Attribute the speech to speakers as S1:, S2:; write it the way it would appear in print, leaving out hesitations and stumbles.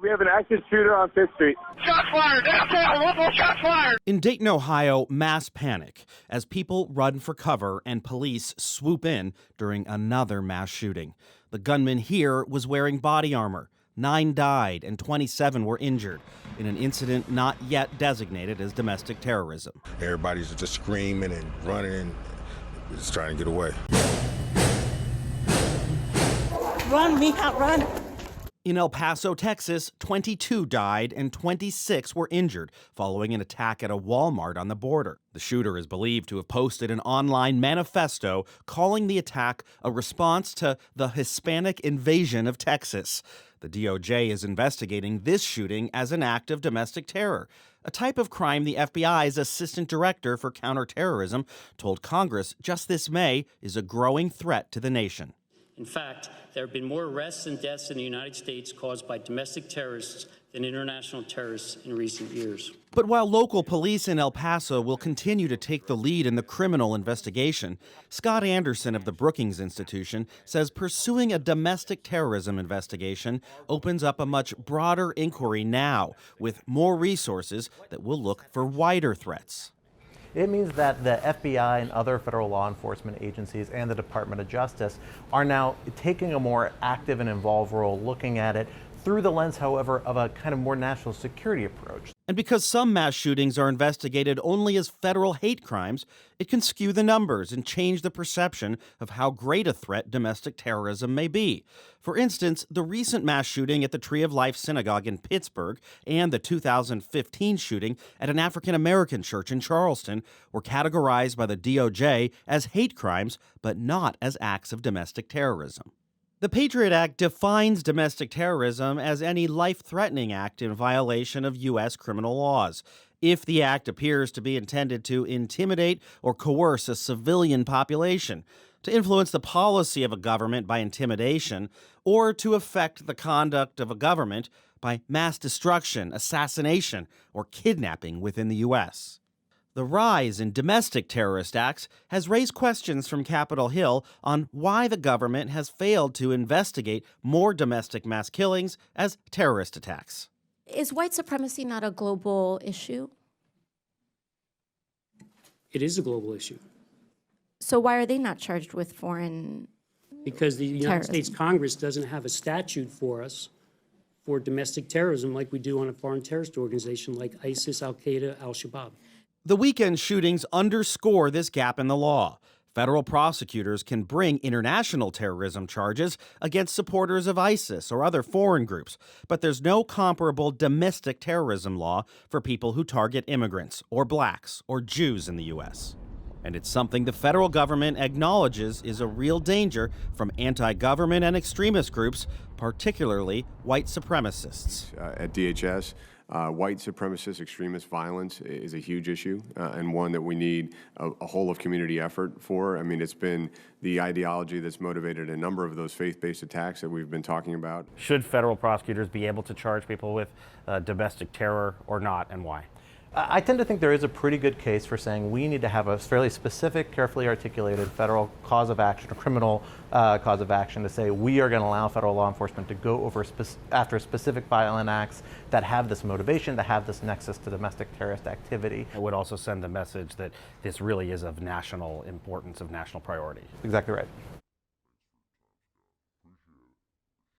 S1: We have an active shooter on 5th Street.
S2: Shots fired! Downtown, shots fired!
S3: In Dayton, Ohio, mass panic as people run for cover and police swoop in during another mass shooting. The gunman here was wearing body armor. 9 died and 27 were injured in an incident not yet designated as domestic terrorism.
S4: Everybody's just screaming and running and just trying to get away.
S5: Run, Mija, run!
S3: In El Paso, Texas, 22 died and 26 were injured following an attack at a Walmart on the border. The shooter is believed to have posted an online manifesto calling the attack a response to the Hispanic invasion of Texas. The DOJ is investigating this shooting as an act of domestic terror, a type of crime the FBI's Assistant Director for Counterterrorism told Congress just this May is a growing threat to the nation.
S6: In fact, there have been more arrests and deaths in the United States caused by domestic terrorists than international terrorists in recent years.
S3: But while local police in El Paso will continue to take the lead in the criminal investigation, Scott Anderson of the Brookings Institution says pursuing a domestic terrorism investigation opens up a much broader inquiry now, with more resources that will look for wider threats.
S7: It means that the FBI and other federal law enforcement agencies and the Department of Justice are now taking a more active and involved role, looking at it through the lens, however, of a kind of more national security approach.
S3: And because some mass shootings are investigated only as federal hate crimes, it can skew the numbers and change the perception of how great a threat domestic terrorism may be. For instance, the recent mass shooting at the Tree of Life Synagogue in Pittsburgh and the 2015 shooting at an African-American church in Charleston were categorized by the DOJ as hate crimes, but not as acts of domestic terrorism. The Patriot Act defines domestic terrorism as any life-threatening act in violation of U.S. criminal laws. If the act appears to be intended to intimidate or coerce a civilian population, to influence the policy of a government by intimidation, or to affect the conduct of a government by mass destruction, assassination, or kidnapping within the U.S. The rise in domestic terrorist acts has raised questions from Capitol Hill on why the government has failed to investigate more domestic mass killings as terrorist attacks.
S8: Is white supremacy not a global issue?
S6: It is a global issue.
S8: So why are they not charged with foreign
S6: Because the United
S8: terrorism?
S6: States Congress doesn't have a statute for us for domestic terrorism like we do on a foreign terrorist organization like ISIS, Al-Qaeda, Al-Shabaab.
S3: The weekend shootings underscore this gap in the law. Federal prosecutors can bring international terrorism charges against supporters of ISIS or other foreign groups, but there's no comparable domestic terrorism law for people who target immigrants or blacks or Jews in the U.S. And it's something the federal government acknowledges is a real danger from anti-government and extremist groups, particularly white supremacists.
S9: At DHS, white supremacist extremist violence is a huge issue and one that we need a whole of community effort for. I mean, it's been the ideology that's motivated a number of those faith-based attacks that we've been talking about.
S7: Should federal prosecutors be able to charge people with domestic terror or not, and why? I tend to think there is a pretty good case for saying we need to have a fairly specific, carefully articulated federal cause of action, or criminal cause of action, to say we are going to allow federal law enforcement to go over after specific violent acts that have this motivation, that have this nexus to domestic terrorist activity.
S10: It would also send the message that this really is of national importance, of national priority.
S7: Exactly right.